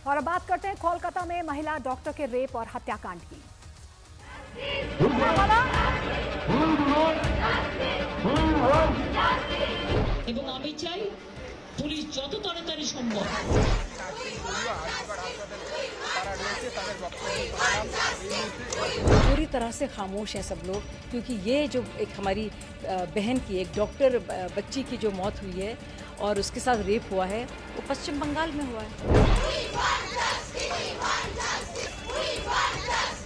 और अब बात करते हैं कोलकाता में महिला डॉक्टर के रेप और हत्याकांड की। এবং আমি চাই পুলিশ যত তাড়াতাড়ি সম্ভব पूरी तरह से खामोश हैं सब लोग, क्योंकि ये जो एक हमारी बहन की, एक डॉक्टर बच्ची की जो मौत हुई है और उसके साथ रेप हुआ है, वो पश्चिम बंगाल में हुआ है।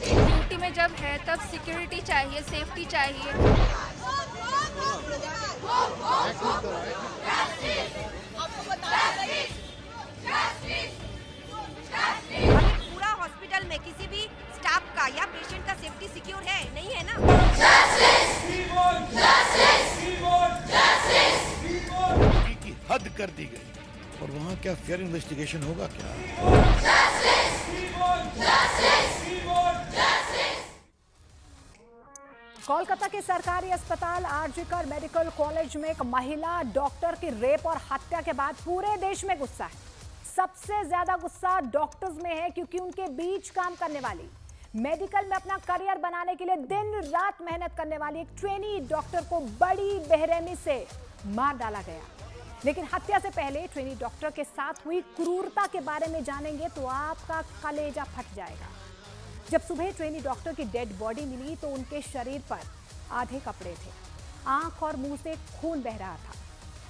ड्यूटी में जब है तब सिक्योरिटी चाहिए, सेफ्टी चाहिए। पूरा हॉस्पिटल में किसी भी स्टाफ का या पेशेंट का सेफ्टी सिक्योर है, नहीं है ना? की हद कर दी गई और वहाँ क्या फेयर इन्वेस्टिगेशन होगा क्या? कोलकाता के सरकारी अस्पताल आरजीकर मेडिकल कॉलेज में एक महिला डॉक्टर की रेप और हत्या के बाद पूरे देश में गुस्सा है। सबसे ज्यादा गुस्सा डॉक्टर्स में है, क्योंकि उनके बीच काम करने वाली, मेडिकल में अपना करियर बनाने के लिए दिन रात मेहनत करने वाली एक ट्रेनी डॉक्टर को बड़ी बेरहमी से मार डाला गया। लेकिन हत्या से पहले ट्रेनी डॉक्टर के साथ हुई क्रूरता के बारे में जानेंगे तो आपका कलेजा फट जाएगा। जब सुबह ट्रेनी डॉक्टर की डेड बॉडी मिली तो उनके शरीर पर आधे कपड़े थे, आंख और मुंह से खून बह रहा था,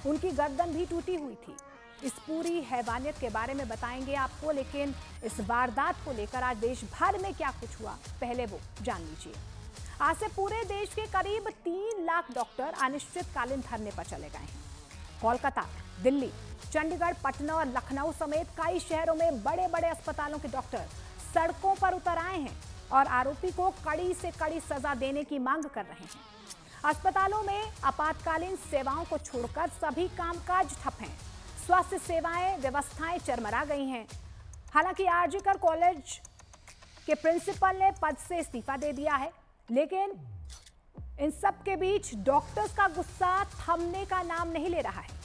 उनकी गर्दन भी टूटी हुई थी। इस पूरी हैवानियत के बारे में बताएंगे आपको, लेकिन इस वारदात को लेकर आज देश भर में क्या कुछ हुआ पहले वो जान लीजिए। आज से पूरे देश के करीब 3 लाख डॉक्टर अनिश्चितकालीन धरने पर चले गए हैं। कोलकाता, दिल्ली, चंडीगढ़, पटना और लखनऊ समेत कई शहरों में बड़े बड़े अस्पतालों के डॉक्टर सड़कों पर उतर आए हैं और आरोपी को कड़ी से कड़ी सजा देने की मांग कर रहे हैं। अस्पतालों में आपातकालीन सेवाओं को छोड़कर सभी कामकाज ठप हैं। स्वास्थ्य सेवाएं, व्यवस्थाएं चरमरा गई हैं। हालांकि आरजीकर कॉलेज के प्रिंसिपल ने पद से इस्तीफा दे दिया है, लेकिन इन सब के बीच डॉक्टर्स का गुस्सा थमने का नाम नहीं ले रहा है।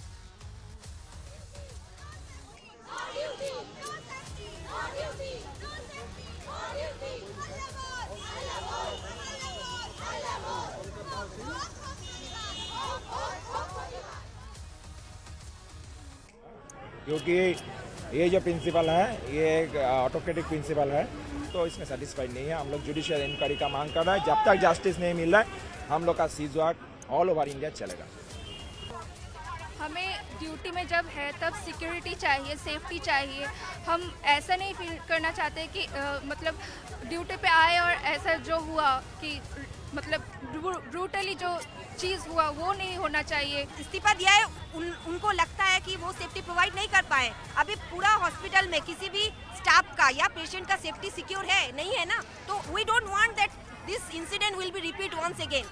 क्योंकि ये जो प्रिंसिपल है ये एक ऑटोक्रेटिक प्रिंसिपल है, तो इसमें सेटिस्फाइड नहीं है। हम लोग जुडिशियल इंक्वायरी का मांग कर रहे हैं। जब तक जस्टिस नहीं मिल रहा है हम लोग का cease work all over India चलेगा। हमें ड्यूटी में जब है तब सिक्योरिटी चाहिए, सेफ्टी चाहिए। हम ऐसा नहीं फील करना चाहते कि मतलब ड्यूटी पे आए और ऐसा जो हुआ कि मतलब ब्रूटली जो चीज़ हुआ वो नहीं होना चाहिए। इस्तीफा दिया है, उनको लगता है कि वो सेफ्टी प्रोवाइड नहीं कर पाए। अभी पूरा हॉस्पिटल में किसी भी स्टाफ का या पेशेंट का सेफ्टी सिक्योर है, नहीं है ना? तो we don't want that this incident will be repeat once again.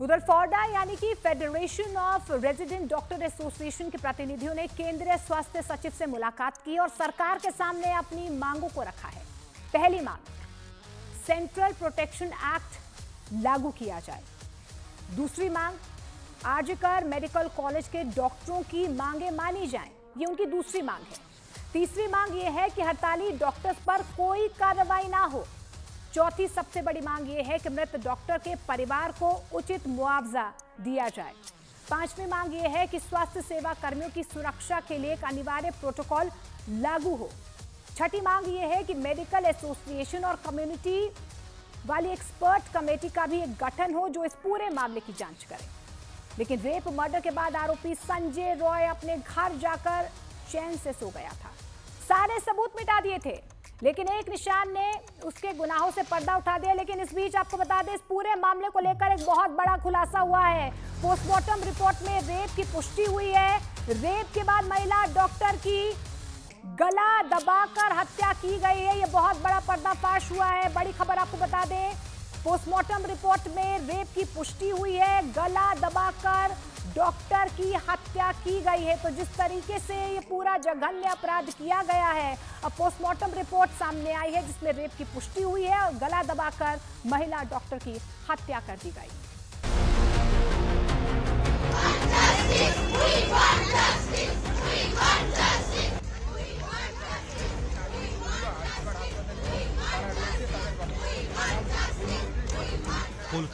उधर फोर्डा यानी कि federation of resident doctor association के प्रतिनिधियों ने केंद्रीय स्वास्थ्य सचिव से मुलाकात की और सरकार के सामने अपनी मांगों को रखा है। पहली मांग, सेंट्रल प्रोटेक्शन एक्ट लागू किया जाए। दूसरी मांग, आरजीकर मेडिकल कॉलेज के डॉक्टरों की मांगें मानी जाएं, ये उनकी दूसरी मांग है। तीसरी मांग ये है कि हड़ताली डॉक्टर्स पर कोई कार्रवाई ना हो। चौथी सबसे बड़ी मांग ये है कि मृत डॉक्टर के परिवार को उचित मुआवजा दिया जाए। पांचवी मांग ये है कि स्वास्थ्य सेवा कर्मियों की सुरक्षा के लिए एक अनिवार्य प्रोटोकॉल लागू हो। छठी मांग ये है कि मेडिकल एसोसिएशन और कम्युनिटी वाली एक्सपर्ट कमेटी का भी एक गठन हो जो इस पूरे मामले की जांच करे। लेकिन रेप मर्डर के बाद आरोपी संजय रॉय अपने घर जाकर चैन से सो गया था। सारे सबूत मिटा दिए थे, लेकिन एक निशान ने उसके गुनाहों से पर्दा उठा दिया। लेकिन इस बीच आपको बता दें, इस पूरे मामले को लेकर एक बहुत बड़ा खुलासा हुआ है। पोस्टमार्टम रिपोर्ट में रेप की पुष्टि हुई है। रेप के बाद महिला डॉक्टर की गला दबाकर हत्या की गई है। ये बहुत बड़ा पर्दाफाश हुआ है। बड़ी खबर आपको बता दें, पोस्टमार्टम रिपोर्ट में रेप की पुष्टि हुई है, गला दबाकर डॉक्टर की हत्या की गई है। तो जिस तरीके से ये पूरा जघन्य अपराध किया गया है, अब पोस्टमार्टम रिपोर्ट सामने आई है जिसमें रेप की पुष्टि हुई है और गला दबाकर महिला डॉक्टर की हत्या कर दी गई।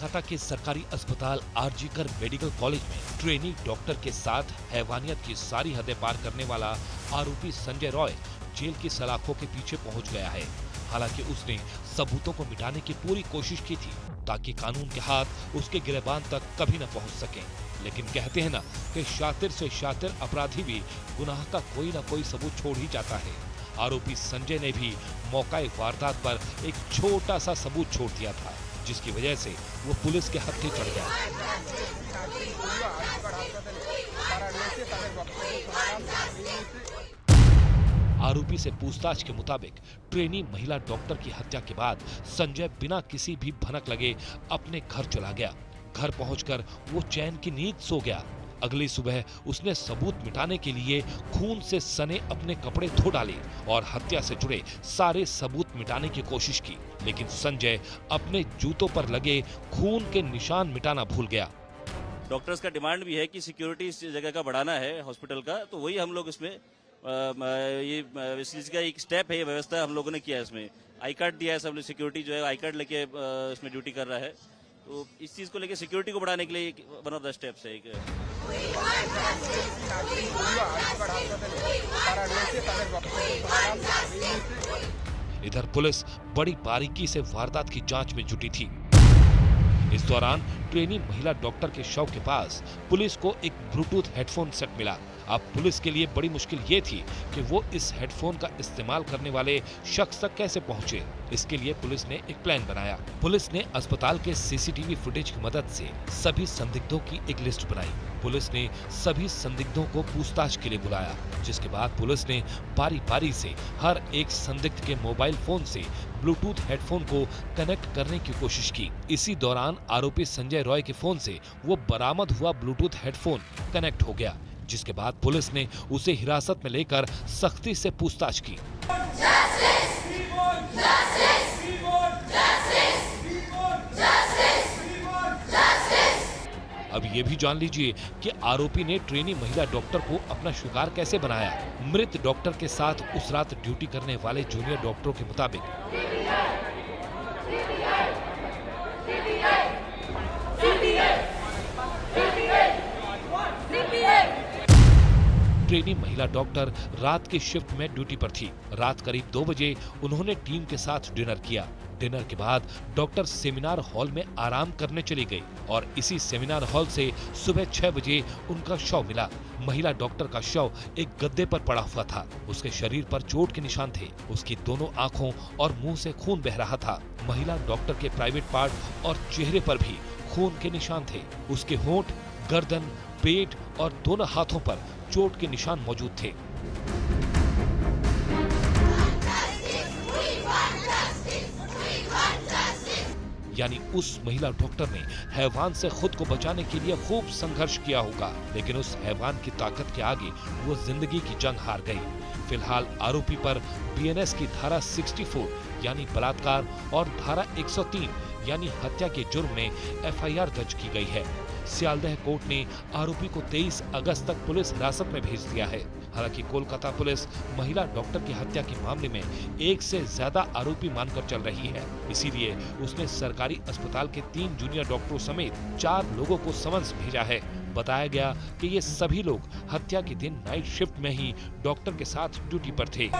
कोलकाता के सरकारी अस्पताल आरजीकर मेडिकल कॉलेज में ट्रेनी डॉक्टर के साथ हैवानियत की सारी हदें पार करने वाला आरोपी संजय रॉय जेल की सलाखों के पीछे पहुंच गया है। हालांकि उसने सबूतों को मिटाने की पूरी कोशिश की थी ताकि कानून के हाथ उसके गिरबान तक कभी न पहुंच सकें। लेकिन कहते हैं ना कि शातिर से शातिर अपराधी भी गुनाह का कोई न कोई सबूत छोड़ ही जाता है। आरोपी संजय ने भी मौकाए वारदात पर एक छोटा सा सबूत छोड़ दिया था, जिसकी वजह से वो पुलिस के हत्थे चढ़ गया। आरोपी से पूछताछ के मुताबिक ट्रेनी महिला डॉक्टर की हत्या के बाद संजय बिना किसी भी भनक लगे अपने घर चला गया। घर पहुंचकर वो चैन की नींद सो गया। अगली सुबह उसने सबूत मिटाने के लिए खून से सने अपने कपड़े धो डाले और हत्या से जुड़े सारे सबूत मिटाने की कोशिश की, लेकिन संजय अपने जूतों पर लगे खून के निशान मिटाना भूल गया। डॉक्टर्स का डिमांड भी है कि सिक्योरिटी इस जगह का बढ़ाना है हॉस्पिटल का, तो वही हम लोग इसमें ये इस चीज का एक स्टेप है, ये व्यवस्था हम लोगों ने किया है। इसमें आई कार्ड दिया है, सब सिक्योरिटी जो है आई कार्ड लेके इसमें ड्यूटी कर रहा है। तो इस चीज को लेके सिक्योरिटी को बढ़ाने के लिए वन ऑफ द स्टेप्स है। इधर पुलिस बड़ी बारीकी से वारदात की जांच में जुटी थी। इस दौरान ट्रेनी महिला डॉक्टर के शव के पास पुलिस को एक ब्लूटूथ हेडफोन सेट मिला। अब पुलिस के लिए बड़ी मुश्किल ये थी कि वो इस हेडफोन का इस्तेमाल करने वाले शख्स तक कैसे पहुंचे। इसके लिए पुलिस ने एक प्लान बनाया। पुलिस ने अस्पताल के सीसीटीवी फुटेज की मदद से सभी संदिग्धों की एक लिस्ट बनाई। पुलिस ने सभी संदिग्धों को पूछताछ के लिए बुलाया, जिसके बाद पुलिस ने बारी बारी से हर एक संदिग्ध के मोबाइल फोन से ब्लूटूथ हेडफोन को कनेक्ट करने की कोशिश की। इसी दौरान आरोपी संजय रॉय के फोन से वो बरामद हुआ ब्लूटूथ हेडफोन कनेक्ट हो गया, जिसके बाद पुलिस ने उसे हिरासत में लेकर सख्ती से पूछताछ की। अब ये भी जान लीजिए कि आरोपी ने ट्रेनी महिला डॉक्टर को अपना शिकार कैसे बनाया। मृत डॉक्टर के साथ उस रात ड्यूटी करने वाले जूनियर डॉक्टरों के मुताबिक ट्रेनी महिला डॉक्टर रात की शिफ्ट में ड्यूटी पर थी। रात करीब 2 बजे उन्होंने टीम के साथ डिनर किया। डिनर के बाद डॉक्टर सेमिनार हॉल में आराम करने चली गई और इसी सेमिनार हॉल से सुबह 6 बजे उनका शव मिला। महिला डॉक्टर का शव एक गद्दे पर पड़ा हुआ था। उसके शरीर पर चोट के निशान थे। उसकी दोनों आंखों और मुंह से खून बह रहा था। महिला डॉक्टर के प्राइवेट पार्ट और चेहरे पर भी खून के निशान थे। उसके होंठ, गर्दन, पेट और दोनों हाथों पर चोट के निशान मौजूद थे। यानी उस महिला डॉक्टर ने हैवान से खुद को बचाने के लिए खूब संघर्ष किया होगा, लेकिन उस हैवान की ताकत के आगे वो जिंदगी की जंग हार गई। फिलहाल आरोपी पर बीएनएस की धारा 64 यानी बलात्कार और धारा 103 यानी हत्या के जुर्म में एफआईआर दर्ज की गई है। सियालदह कोर्ट ने आरोपी को 23 अगस्त तक पुलिस हिरासत में भेज दिया है। हालांकि कोलकाता पुलिस महिला डॉक्टर की हत्या के मामले में एक से ज्यादा आरोपी मानकर चल रही है, इसीलिए उसने सरकारी अस्पताल के 3 जूनियर डॉक्टरों समेत 4 लोगों को समन्स भेजा है। बताया गया कि ये सभी लोग हत्या के दिन नाइट शिफ्ट में ही डॉक्टर के साथ ड्यूटी पर थे।